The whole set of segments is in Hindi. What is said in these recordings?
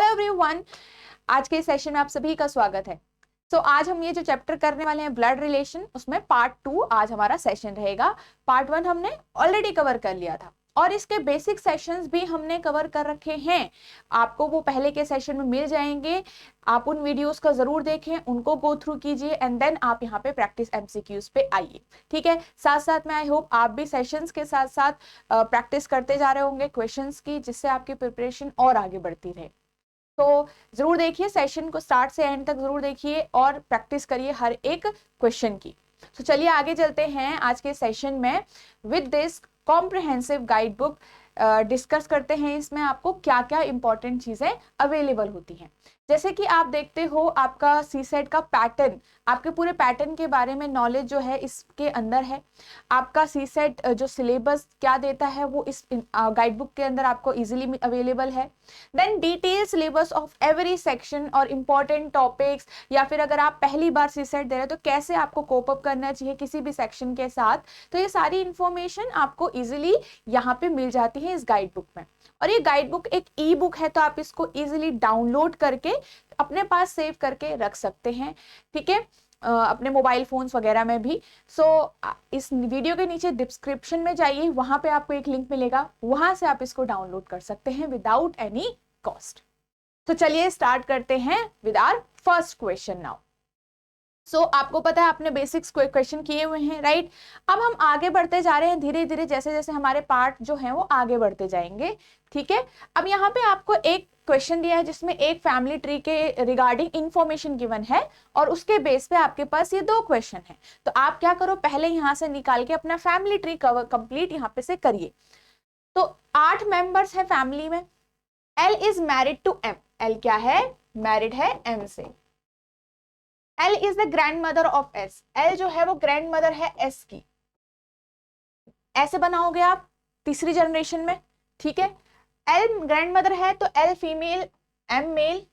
हेलो एवरीवन, आज के सेशन में आप सभी का स्वागत है। आज हम ये जो चैप्टर करने वाले हैं ब्लड रिलेशन, उसमें पार्ट 2 आज हमारा सेशन रहेगा। पार्ट 1 हमने ऑलरेडी कवर कर लिया था और इसके बेसिक सेशंस भी हमने कवर कर रखे हैं। आपको वो पहले के सेशन में मिल जाएंगे। आप उन वीडियोस को जरूर देखें, उनको गो थ्रू कीजिए एंड देन आप यहाँ पे प्रैक्टिस एमसीक्यूज पे आइए। ठीक है, साथ साथ में आई होप आप भी सेशंस के साथ साथ प्रैक्टिस करते जा रहे होंगे क्वेश्चंस की, जिससे आपकी प्रिपरेशन और आगे बढ़ती रहे। तो जरूर देखिए, सेशन को स्टार्ट से एंड तक जरूर देखिए और प्रैक्टिस करिए हर एक क्वेश्चन की। तो चलिए आगे चलते हैं आज के सेशन में। With this comprehensive guide book discuss करते हैं इसमें आपको क्या क्या इंपॉर्टेंट चीजें अवेलेबल होती हैं। जैसे कि आप देखते हो, आपका सीसेट का पैटर्न, आपके पूरे पैटर्न के बारे में नॉलेज जो है इसके अंदर है। आपका सीसेट जो सिलेबस क्या देता है वो इस गाइड बुक के अंदर आपको इजीली अवेलेबल है। Then detail syllabus of every section और इंपॉर्टेंट टॉपिक्स, या फिर अगर आप पहली बार सीसेट दे रहे हो तो कैसे आपको कोप अप करना चाहिए किसी भी सेक्शन के साथ, तो ये सारी इंफॉर्मेशन आपको इजीली यहाँ पे मिल जाती है इस गाइड बुक में। और ये गाइड बुक एक ई बुक है, तो आप इसको इजीली डाउनलोड करके अपने पास सेव करके रख सकते हैं। ठीक है, अपने मोबाइल फोन्स वगैरह में भी। इस वीडियो के नीचे डिस्क्रिप्शन में जाइए, वहां पे आपको एक लिंक मिलेगा, वहां से आप इसको डाउनलोड कर सकते हैं विदाउट एनी कॉस्ट। तो चलिए स्टार्ट करते हैं with our first question now. आपको पता है आपने बेसिक्स क्वेश्चन किए हुए हैं, राइट। अब हम आगे बढ़ते जा रहे हैं धीरे धीरे, जैसे जैसे हमारे पार्ट जो है वो आगे बढ़ते जाएंगे। ठीक है, अब यहाँ पे आपको एक क्वेश्चन दिया है जिसमें एक फैमिली ट्री के रिगार्डिंग इंफॉर्मेशन गिवन है और उसके बेस पे आपके पास ये दो क्वेश्चन है। तो आप क्या करो, पहले यहाँ से निकाल के अपना फैमिली ट्री कवर कंप्लीट यहाँ पे से करिए। तो 8 मेंबर्स है फैमिली में। L is married to M. L क्या है, मैरिड है एम से। L is the grandmother of S। L जो है वो ग्रैंड मदर है S की। ऐसे बनाओगे आप तीसरी जनरेशन में। ठीक है, L ग्रैंड मदर है तो L female M male.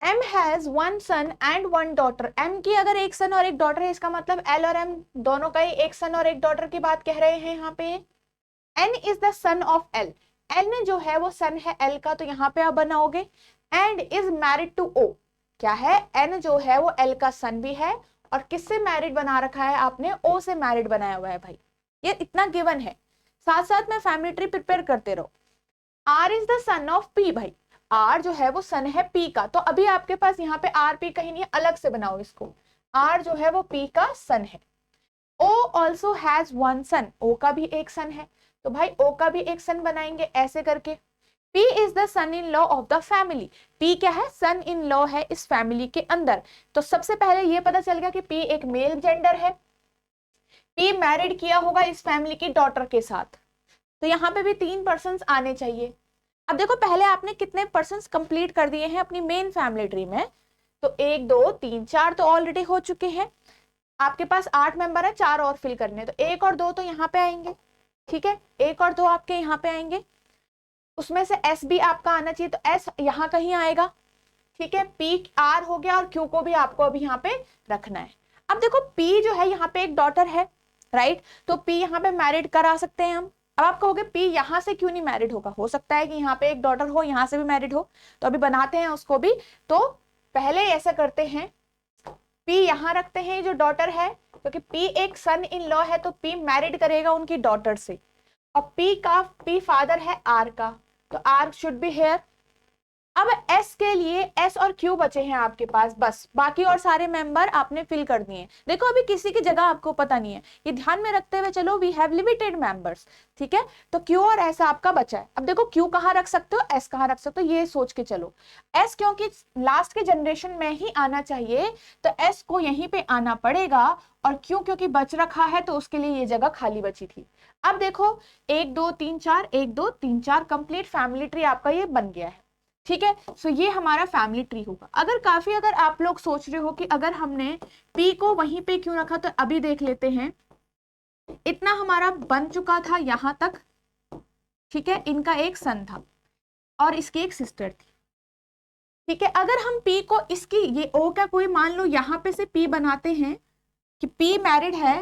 M has 1 son and 1 daughter. M की अगर एक सन और एक डॉटर है, इसका मतलब L और M दोनों का ही एक सन और एक डॉटर की बात कह रहे हैं यहाँ पे। N is the son of L। N जो है वो सन है L का, तो यहाँ पे आप बनाओगे and is married to O। क्या है, N जो है वो L का सन भी है और किससे मैरिड बना रखा है आपने, O से मैरिड बनाया हुआ है भाई। ये इतना गिवन है, साथ साथ में फैमिली ट्री प्रिपेयर करते रहो। R is the son of P। भाई R जो है वो सन है P का, तो अभी आपके पास यहाँ पे R P कहीं नहीं, अलग से बनाओ इसको। R जो है वो P का सन है। O also has 1 son. O का भी एक सन है, तो भाई O का भी एक सन बनाएंगे ऐसे करके। P is the son in law of the family. P क्या है, सन इन लॉ है इस फैमिली के अंदर। तो सबसे पहले ये पता चल गया कि P एक मेल जेंडर है। P मैरिड किया होगा इस फैमिली की डॉटर के साथ, तो यहाँ पे भी 3 पर्सन्स आने चाहिए। अब देखो, पहले आपने कितने पर्सन्स कंप्लीट कर दिए हैं अपनी मेन फैमिली ट्री में, तो 1 2 3 4 तो ऑलरेडी हो चुके हैं। आपके पास 8 मेंबर है, 4 और फिल करने, तो 1 और 2 तो यहाँ पे आएंगे। ठीक है, 1 और 2 आपके यहाँ पे आएंगे। उसमें से S भी आपका आना चाहिए, तो S यहाँ कहीं आएगा। ठीक है, P R हो गया और Q को भी आपको अभी यहाँ पे रखना है। अब देखो P जो है यहाँ पे एक डॉटर है, राइट, तो P यहाँ पे मैरिड करा सकते हैं हम। अब आप कहोगे P यहाँ से क्यों नहीं मैरिड होगा, हो सकता है कि यहाँ पे एक डॉटर हो, यहाँ से भी मैरिड हो, तो अभी बनाते हैं उसको भी। तो पहले ऐसा करते हैं, P यहाँ रखते हैं जो डॉटर है, क्योंकि P एक सन इन लॉ है, तो P मैरिड करेगा उनकी डॉटर से। और P फादर है R का, तो R शुड बी हेयर। अब S के लिए S और Q बचे हैं आपके पास, बस बाकी और सारे मेंबर आपने फिल कर दिए। देखो अभी किसी की जगह आपको पता नहीं है, ये ध्यान में रखते हुए चलो, वी हैव लिमिटेड मेंबर्स। ठीक है, तो Q और S आपका बचा है। अब देखो Q कहाँ रख सकते हो, S कहाँ रख सकते हो, ये सोच के चलो। S क्योंकि लास्ट के जनरेशन में ही आना चाहिए, तो S को यहीं पे आना पड़ेगा, और Q क्योंकि बच रखा है तो उसके लिए ये जगह खाली बची थी। अब देखो 1 2 3 4 1 2 3 4 कंप्लीट फैमिली ट्री आपका ये बन गया है। ठीक है, सो ये हमारा फैमिली ट्री होगा। अगर आप लोग सोच रहे हो कि अगर हमने P को वहीं पे क्यों रखा, तो अभी देख लेते हैं। इतना हमारा बन चुका था यहां तक। ठीक है, इनका एक सन था और इसकी एक सिस्टर थी। ठीक है, अगर हम P को इसकी ये O का कोई मान लो यहां पे से P बनाते हैं कि P मैरिड है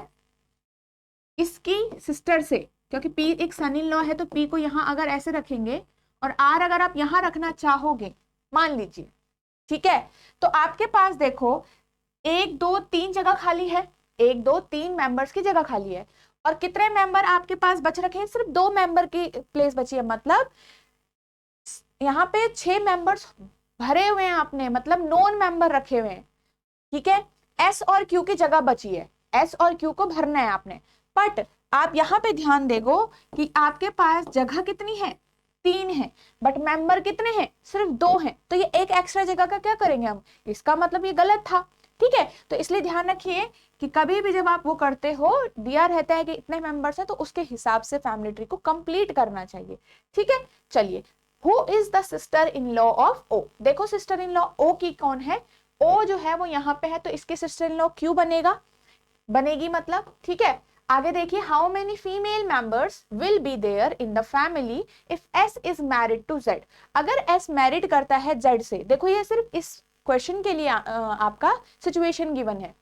इसकी सिस्टर से, क्योंकि P एक सन इन लॉ है, तो P को यहां अगर ऐसे रखेंगे और आर अगर आप यहां रखना चाहोगे, मान लीजिए, ठीक है, तो आपके पास देखो 1 2 3 जगह खाली है, 1 2 3 मेंबर्स की जगह खाली है, और कितने मेंबर आपके पास बच रखे हैं? सिर्फ 2 मेंबर की प्लेस बची है, मतलब यहाँ पे 6 मेंबर्स भरे हुए हैं आपने, मतलब नॉन मेंबर रखे हुए हैं, ठीक है। एस और क्यू की जगह बची है, एस और क्यू को भरना है आपने, बट आप यहाँ पे ध्यान देगो कि आपके पास जगह कितनी है? 3 है, बट मेंबर कितने हैं? सिर्फ 2 हैं, तो ये एक एक्स्ट्रा जगह का क्या करेंगे हम? इसका मतलब ये गलत था, ठीक है। तो इसलिए ध्यान रखिए कि कभी भी जब आप वो करते हो, दिया रहता है कि इतने मेंबर्स हैं, तो उसके हिसाब से फैमिली ट्री को कंप्लीट करना चाहिए, ठीक है। चलिए, who is the sister in law of O? देखो सिस्टर इन लॉ ओ की कौन है? ओ जो है वो यहाँ पे है, तो इसकी सिस्टर इन लॉ क्यू बनेगी, मतलब, ठीक है। आगे देखिए, how many female members will be there in the family if S is married to Z? अगर एस मैरिड करता है जेड से, देखो ये सिर्फ इस क्वेश्चन के लिए आपका सिचुएशन गिवन है,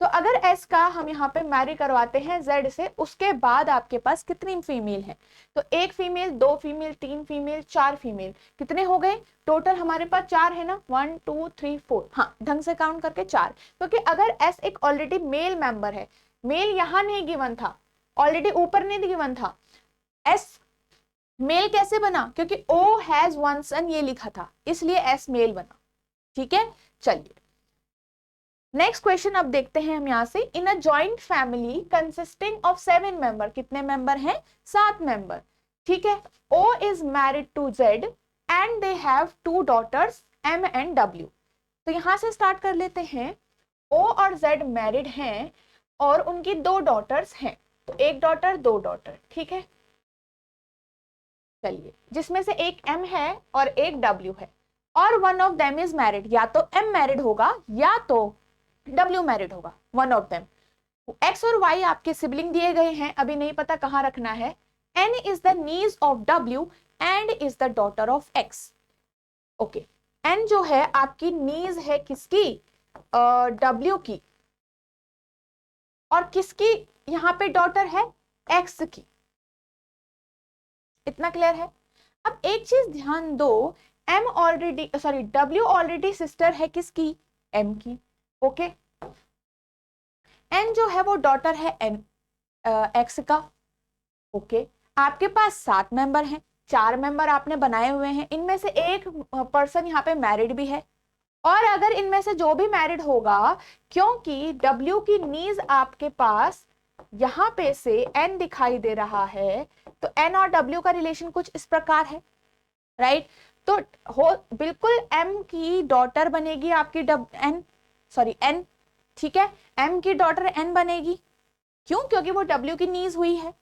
तो अगर एस का हम यहाँ पे मैरी करवाते हैं जेड से, उसके बाद आपके पास कितनी फीमेल है? तो 1 फीमेल, 2 फीमेल, 3 फीमेल, 4 फीमेल, कितने हो गए टोटल? हमारे पास 4 है ना, 1 2 3 4, हाँ ढंग से काउंट करके 4, क्योंकि अगर एस एक ऑलरेडी मेल मेंबर है, मेल यहाँ नहीं गिवन था, ऑलरेडी ऊपर नहीं गिवन था, एस मेल कैसे बना? क्योंकि ओ हैज वन सन ये लिखा था, इसलिए एस मेल बना, ठीक है। चलिए नेक्स्ट क्वेश्चन अब देखते हैं हम यहाँ से, in a joint family consisting of 7 member, कितने मेंबर हैं? 7 मेंबर, ठीक है। O is married to Z and they have 2 daughters M and W. तो यहां से स्टार्ट कर लेते हैं, ओ और जेड मैरिड हैं और उनकी 2 डॉटर्स हैं, तो 1 डॉटर 2 डॉटर, ठीक है। चलिए, जिसमें से एक एम है और एक डब्ल्यू है, और one of them is married, या तो एम मैरिड होगा या तो डब्ल्यू मैरिड होगा, वन ऑफ देम। एक्स और वाई आपके सिबलिंग दिए गए हैं, अभी नहीं पता कहां रखना है। N is the niece of W and is the daughter of X. Okay, N जो है आपकी नीज है किसकी? डब्ल्यू की, और किसकी यहाँ पे डॉटर है? एक्स की। इतना क्लियर है? अब एक चीज ध्यान दो, am already, sorry W already sister है किसकी? एम की, ओके। एन जो है वो डॉटर है एन एक्स का, ओके। आपके पास 7 मेंबर हैं, 4 मेंबर आपने बनाए हुए हैं, इनमें से एक पर्सन यहाँ पे मैरिड भी है, और अगर इनमें से जो भी मैरिड होगा, क्योंकि डब्ल्यू की नीज आपके पास यहाँ पे से एन दिखाई दे रहा है, तो एन और डब्ल्यू का रिलेशन कुछ इस प्रकार है, राइट। तो हो बिल्कुल एम की डॉटर बनेगी आपकी एन, ठीक है। एम की डॉटर एन बनेगी, क्यों? क्योंकि वो डब्ल्यू की नीज हुई है,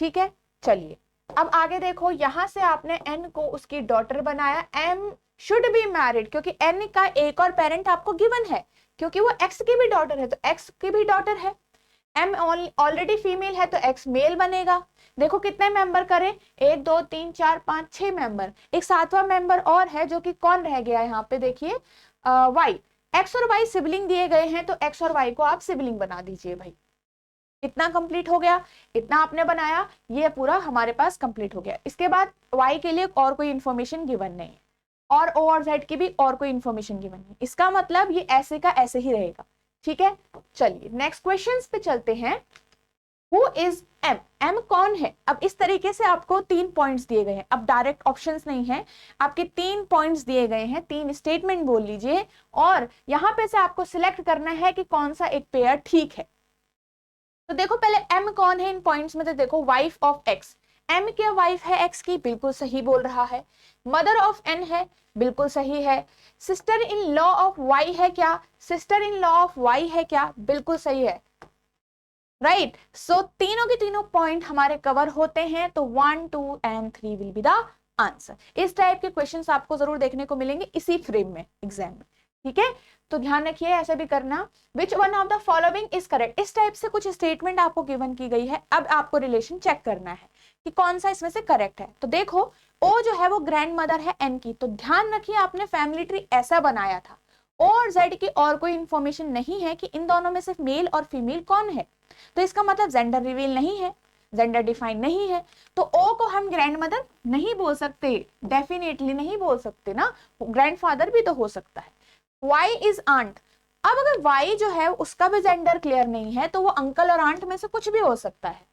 ठीक है। चलिए अब आगे देखो, यहां से आपने एन को उसकी डॉटर बनाया, एम शुड बी मैरिड, क्योंकि एन का एक और पेरेंट आपको गिवन है, क्योंकि वो एक्स की भी डॉटर है, तो एक्स की भी डॉटर है। एम ऑलरेडी फीमेल है, तो एक्स मेल बनेगा। देखो कितने मेंबर करें, 1 2 3 4 5 6 मेंबर, एक 7वां मेंबर और है, जो कि कौन रह गया है यहाँ पे? देखिए वाई। एक्स और वाई सिबलिंग दिए गए हैं, तो एक्स और वाई को आप सिबलिंग बना दीजिए भाई। इतना कंप्लीट हो गया, इतना आपने बनाया, ये पूरा हमारे पास कंप्लीट हो गया। इसके बाद वाई के लिए और कोई इंफॉर्मेशन गिवन नहीं है, और ओ और जेड की भी और कोई इंफॉर्मेशन गिवन नहीं, इसका मतलब ये ऐसे का ऐसे ही रहेगा, ठीक है। चलिए नेक्स्ट क्वेश्चंस पे चलते हैं। Who is M? एम कौन है? अब इस तरीके से आपको 3 पॉइंट्स दिए गए हैं, अब डायरेक्ट ऑप्शंस नहीं है, आपके 3 पॉइंट्स दिए गए हैं, 3 स्टेटमेंट बोल लीजिए, और यहां पे से आपको सिलेक्ट करना है कि कौन सा एक पेयर ठीक है। तो देखो पहले एम कौन है इन पॉइंट्स में, तो देखो वाइफ ऑफ एक्स, एम क्या वाइफ है एक्स की? बिल्कुल सही बोल रहा है। मदर ऑफ एन है, बिल्कुल सही है। Sister in law of Y है क्या? Sister in law of Y है क्या? बिल्कुल सही है, राइट। सो तीनों के तीनों पॉइंट हमारे कवर होते हैं, तो 1 2 and 3 will be the answer. इस टाइप के क्वेश्चंस आपको जरूर देखने को मिलेंगे इसी फ्रेम में एग्जाम में, ठीक है। तो ध्यान रखिए ऐसे भी करना, which one of the following is correct, इस टाइप से कुछ स्टेटमेंट आपको गिवन की गई है, अब आपको रिलेशन चेक करना है कि कौन सा इसमें से करेक्ट है। तो देखो ओ जो है वो ग्रैंड मदर है एन की, तो ध्यान रखिए आपने फैमिली ट्री ऐसा बनाया था, ओ और जेड की और कोई इंफॉर्मेशन नहीं है कि इन दोनों में से मेल और फीमेल कौन है, तो इसका मतलब जेंडर रिवील नहीं है। जेंडर डिफाइन नहीं है, तो ओ को हम ग्रैंड मदर नहीं बोल सकते, डेफिनेटली नहीं बोल सकते ना, ग्रैंड फादर भी तो हो सकता है। वाई इज आंट, अब अगर वाई जो है उसका भी जेंडर क्लियर नहीं है तो वो अंकल और आंट में से कुछ भी हो सकता है।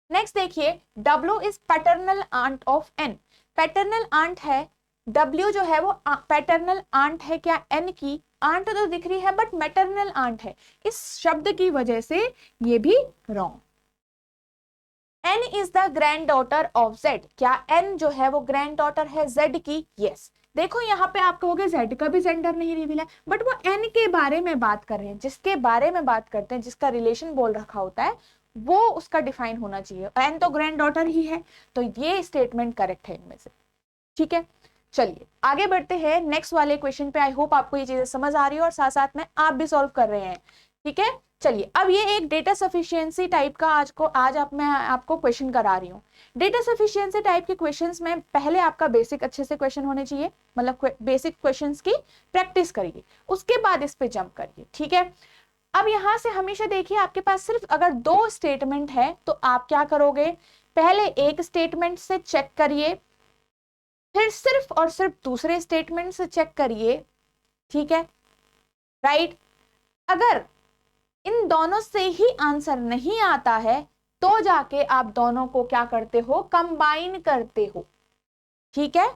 नेक्स्ट देखिए, W is paternal aunt of N, paternal aunt है, W जो है वो पैटर्नल आंट है क्या N की, आंट तो दिख रही है बट मैटरनल आंट है, इस शब्द की वजह से ये भी wrong. N is the grand daughter of Z, क्या N जो है वो ग्रैंड डॉटर है Z की, यस। देखो यहाँ पे आप कहोगे Z का भी जेंडर नहीं रिवील है, बट वो N के बारे में बात कर रहे हैं, जिसके बारे में बात करते हैं, जिसका रिलेशन बोल रखा होता है वो उसका डिफाइन होना चाहिए, एन तो ग्रैंड डॉटर ही है, तो ये स्टेटमेंट करेक्ट है इनमें से। ठीक है, चलिए आगे बढ़ते हैं नेक्स्ट वाले क्वेश्चन पे। आई होप आपको ये चीजें समझ आ रही है और साथ साथ में आप भी सॉल्व कर रहे हैं। ठीक है, चलिए अब ये एक डेटा सफिशिएंसी टाइप का आज मैं आपको क्वेश्चन करा रही हूँ। डेटा सफिशिएंसी टाइप के क्वेश्चंस में पहले आपका बेसिक अच्छे से क्वेश्चन होने चाहिए, मतलब बेसिक क्वेश्चंस की प्रैक्टिस करिए, उसके बाद इस पे जंप करिए। ठीक है, अब यहां से हमेशा देखिए आपके पास सिर्फ अगर दो स्टेटमेंट है तो आप क्या करोगे, पहले एक स्टेटमेंट से चेक करिए, फिर सिर्फ और सिर्फ दूसरे स्टेटमेंट से चेक करिए। ठीक है, राइट। अगर इन दोनों से ही आंसर नहीं आता है तो जाके आप दोनों को क्या करते हो, कंबाइन करते हो। ठीक है,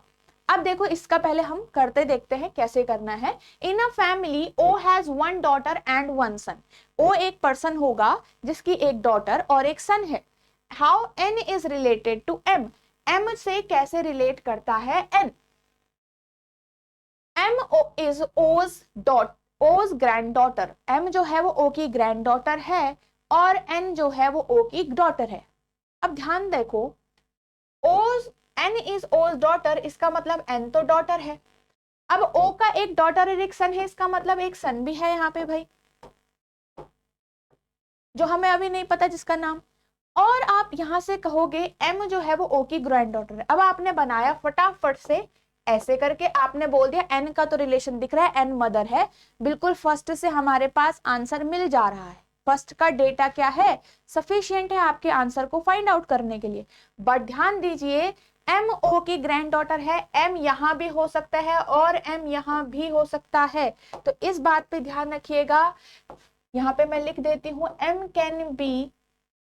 अब देखो इसका पहले हम करते देखते हैं कैसे करना है। In a family O has one daughter and one son, O एक पर्सन होगा जिसकी एक डॉटर और एक सन है। How N is related to M, M से कैसे रिलेट करता है N, M is O's granddaughter, M जो है वो ओ की ग्रैंड डॉटर है और एन जो है वो ओ की डॉटर है। अब ध्यान देखो, ओज एन इज ओज डॉटर, इसका मतलब एन तो डॉटर है, अब ओ का एक डॉटर और एक सन है, इसका मतलब एक सन भी है यहाँ पे भाई, जो हमें अभी नहीं पता जिसका नाम। और आप यहां से कहोगे एम जो है वो ओ की ग्रैंड डॉटर है। अब आपने बनाया फटाफट से ऐसे करके, आपने बोल दिया एन का तो रिलेशन दिख रहा है, एन मदर है, बिल्कुल फर्स्ट से हमारे पास आंसर मिल जा रहा है। फर्स्ट का डेटा क्या है, सफिशिएंट है आपके आंसर को फाइंड आउट करने के लिए। बट ध्यान दीजिए एम ओ की ग्रैंड डॉटर है, एम यहां भी हो सकता है और एम यहां भी हो सकता है, तो इस बात पे ध्यान रखिएगा। यहां पे मैं लिख देती हूं, M can be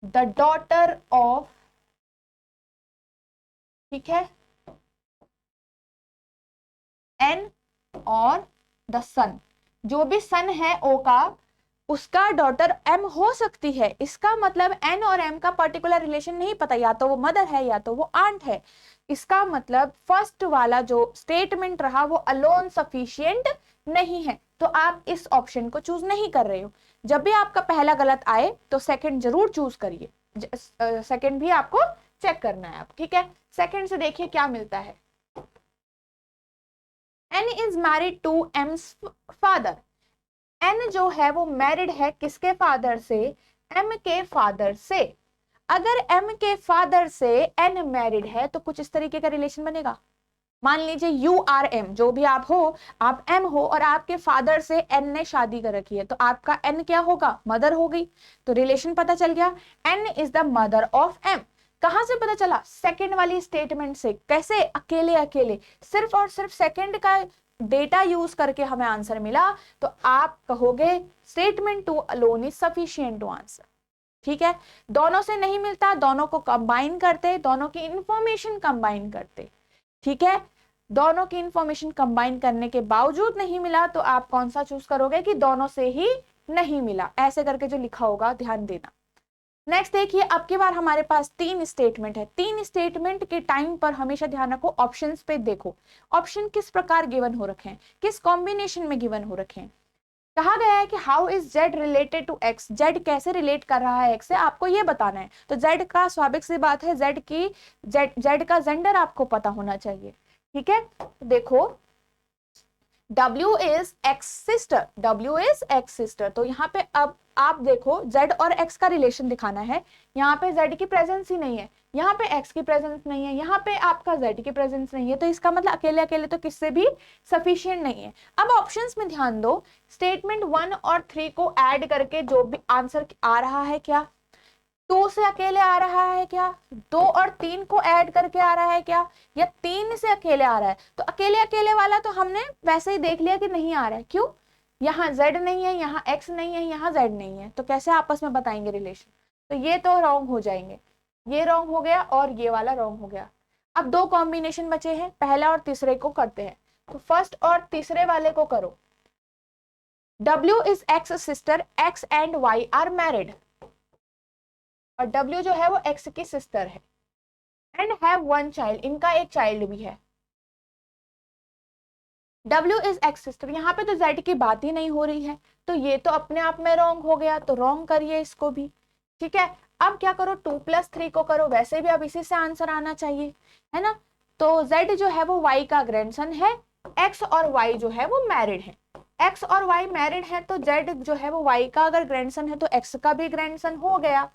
the daughter of, ठीक है, एन और द सन, जो भी सन है ओ का उसका डॉटर एम हो सकती है। इसका मतलब एन और एम का पर्टिकुलर रिलेशन नहीं पता, या तो वो मदर है या तो वो आंट है। इसका मतलब फर्स्ट वाला जो स्टेटमेंट रहा वो अलोन सफिशिएंट नहीं है, तो आप इस ऑप्शन को चूज नहीं कर रहे हो। जब भी आपका पहला गलत आए तो सेकंड जरूर चूज करिए, सेकंड भी आपको चेक करना है आप। ठीक है, सेकंड से देखिए क्या मिलता है। N is married to M's father, N जो है वो मैरिड है किसके फादर से, एम के फादर से। अगर एम के फादर से एन मैरिड है तो कुछ इस तरीके का रिलेशन बनेगा। मान लीजिए यू आर एम, जो भी आप हो, आप एम हो और आपके फादर से एन ने शादी कर रखी है, तो आपका एन क्या होगा, मदर हो गई। तो रिलेशन पता चल गया, N is the mother of M. कहां से पता चला, सेकंड वाली स्टेटमेंट से। कैसे, अकेले अकेले सिर्फ और सिर्फ सेकंड का डेटा यूज करके हमें आंसर मिला, तो आप कहोगे statement two alone is sufficient to answer. ठीक है, दोनों से नहीं मिलता, दोनों को कंबाइन करते, दोनों की इंफॉर्मेशन कंबाइन करते। ठीक है, दोनों की इंफॉर्मेशन कंबाइन करने के बावजूद नहीं मिला तो आप कौन सा चूज करोगे कि दोनों से ही नहीं मिला, ऐसे करके जो लिखा होगा ध्यान देना। नेक्स्ट देखिए, अब की बार हमारे पास तीन स्टेटमेंट है। तीन स्टेटमेंट के टाइम पर हमेशा ध्यान रखो, ऑप्शंस पे देखो ऑप्शन किस प्रकार गिवन हो रखे हैं, किस कॉम्बिनेशन में गिवन हो रखे हैं। कहा गया है कि how is Z related to X, Z कैसे रिलेट कर रहा है एक्स से, आपको ये बताना है। तो जेड का स्वाभाविक सी बात है, जेड का जेंडर आपको पता होना चाहिए। ठीक है, देखो W is X sister, W is X sister, तो यहाँ पे अब आप देखो Z और X का रिलेशन दिखाना है। यहाँ पे Z की प्रेजेंस ही नहीं है, यहाँ पे X की प्रेजेंस नहीं है, यहाँ पे आपका Z की प्रेजेंस नहीं है, तो इसका मतलब अकेले अकेले तो किससे भी सफिशिएंट नहीं है। अब ऑप्शंस में ध्यान दो, स्टेटमेंट 1 और 3 को ऐड करके जो भी आंसर आ रहा है क्या, 2 से अकेले आ रहा है क्या, 2 और 3 को ऐड करके आ रहा है क्या, या 3 से अकेले आ रहा है। तो अकेले अकेले वाला तो हमने वैसे ही देख लिया कि नहीं आ रहा है, क्यों, यहाँ z नहीं है, यहाँ x नहीं है, यहाँ z नहीं है, तो कैसे आपस में बताएंगे रिलेशन। तो ये तो रॉन्ग हो जाएंगे, ये रॉन्ग हो गया और ये वाला रॉन्ग हो गया। अब 2 कॉम्बिनेशन बचे हैं, पहला और तीसरे को करते हैं। तो फर्स्ट और तीसरे वाले को करो। W is X sister, X and Y are married, और W जो है वो X की सिस्टर है, एंड हैव वन चाइल्ड, इनका एक चाइल्ड भी है। W is X सिस्टर, यहाँ पे तो Z की बात ही नहीं हो रही है, तो ये तो अपने आप में रॉन्ग हो गया, तो रॉन्ग करिए इसको भी। ठीक है, अब क्या करो, 2 + 3 को करो, वैसे भी अब इसी से आंसर आना चाहिए, है ना। तो Z जो है वो Y का ग्रैंडसन है, X और Y जो है वो मैरिड है। X और Y मैरिड है, तो Z जो है वो Y का अगर ग्रैंडसन है तो X का भी ग्रैंडसन हो गया।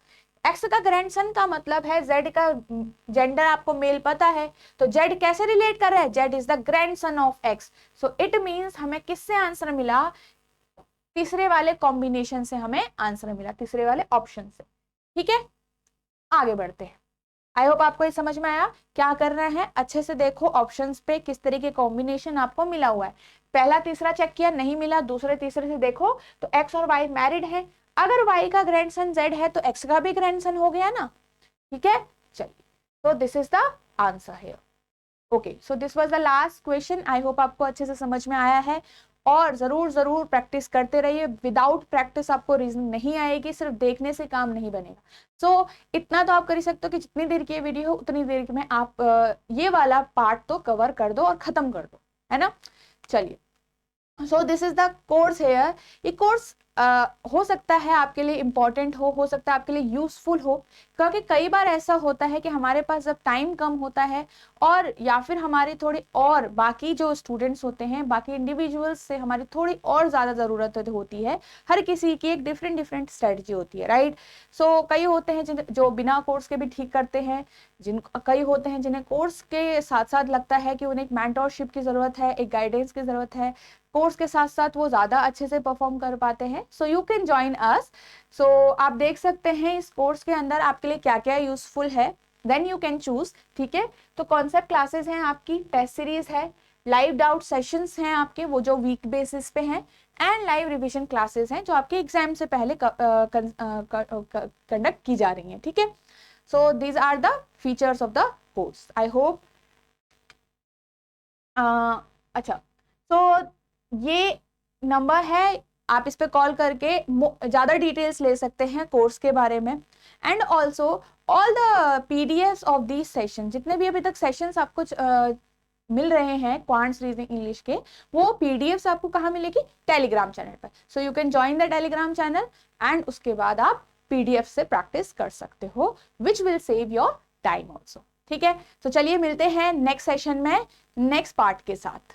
X का ग्रैंडसन का मतलब है Z का जेंडर आपको मेल पता है, तो Z कैसे रिलेट कर रहा है, Z is the grandson of X। So it means हमें किससे आंसर मिला, तीसरे वाले कॉम्बिनेशन से हमें आंसर मिला, तीसरे वाले ऑप्शन से। ठीक है, आगे बढ़ते हैं। आई होप आपको ये समझ में आया। क्या करना है, अच्छे से देखो ऑप्शंस पे किस तरह के कॉम्बिनेशन आपको मिला हुआ है। पहला तीसरा चेक किया, नहीं मिला, दूसरे तीसरे से देखो, तो X और Y मैरिड है, अगर Y का ग्रैंडसन Z है तो X का भी ग्रैंडसन हो गया ना। ठीक है, चलिए, तो this is the answer here. Okay, so this was the last question. I hope आपको अच्छे से समझ में आया है, और जरूर जरूर प्रैक्टिस करते रहिए। विदाउट प्रैक्टिस आपको रीजनिंग नहीं आएगी, सिर्फ देखने से काम नहीं बनेगा। सो इतना तो आप कर ही सकते हो कि जितनी देर की वीडियो हो उतनी देर में आप ये वाला पार्ट तो कवर कर दो और खत्म कर दो, है ना। चलिए, so this is the course here. ये कोर्स हो सकता है आपके लिए इंपॉर्टेंट हो सकता है आपके लिए यूजफुल हो, क्योंकि कई बार ऐसा होता है कि हमारे पास जब टाइम कम होता है, और या फिर हमारी थोड़ी और बाकी जो स्टूडेंट्स होते हैं, बाकी इंडिविजुअल्स से हमारी थोड़ी और ज़्यादा ज़रूरत होती है। हर किसी की एक डिफरेंट स्ट्रेटजी होती है, राइट। सो कई होते हैं जो बिना कोर्स के भी ठीक करते हैं, कई होते हैं जिन्हें कोर्स के साथ साथ लगता है कि उन्हें एक मेंटरशिप की ज़रूरत है, एक गाइडेंस की ज़रूरत है, कोर्स के साथ साथ वो ज़्यादा अच्छे से परफॉर्म कर पाते हैं। So you can join us. So आप देख सकते हैं इस कोर्स के अंदर आपके लिए क्या क्या यूजफुल है, देन यू कैन चूज। ठीक है, तो कॉन्सेप्ट क्लासेस हैं आपकी, टेस्ट सीरीज है, लाइव डाउट सेशंस हैं आपके वो जो वीक बेसिस पे हैं, एंड लाइव रिविजन क्लासेस हैं जो आपके एग्जाम से पहले कंडक्ट की जा रही हैं। ठीक है, so these are the features of the course. I hope अच्छा, तो ये नंबर है, आप इस पे कॉल करके ज़्यादा डिटेल्स ले सकते हैं कोर्स के बारे में, and also all the PDFs of these session, जितने भी अभी तक सेशंस आपको मिल रहे हैं क्वांट्स रीजनिंग इंग्लिश के, वो पीडीएफ्स आपको कहाँ मिलेगी, टेलीग्राम चैनल पर। सो you can join the Telegram channel, and उसके बाद आप पीडीएफ से प्रैक्टिस कर सकते हो, which will save your time also. ठीक है, तो चलिए मिलते हैं नेक्स्ट सेशन में नेक्स्ट पार्ट के साथ।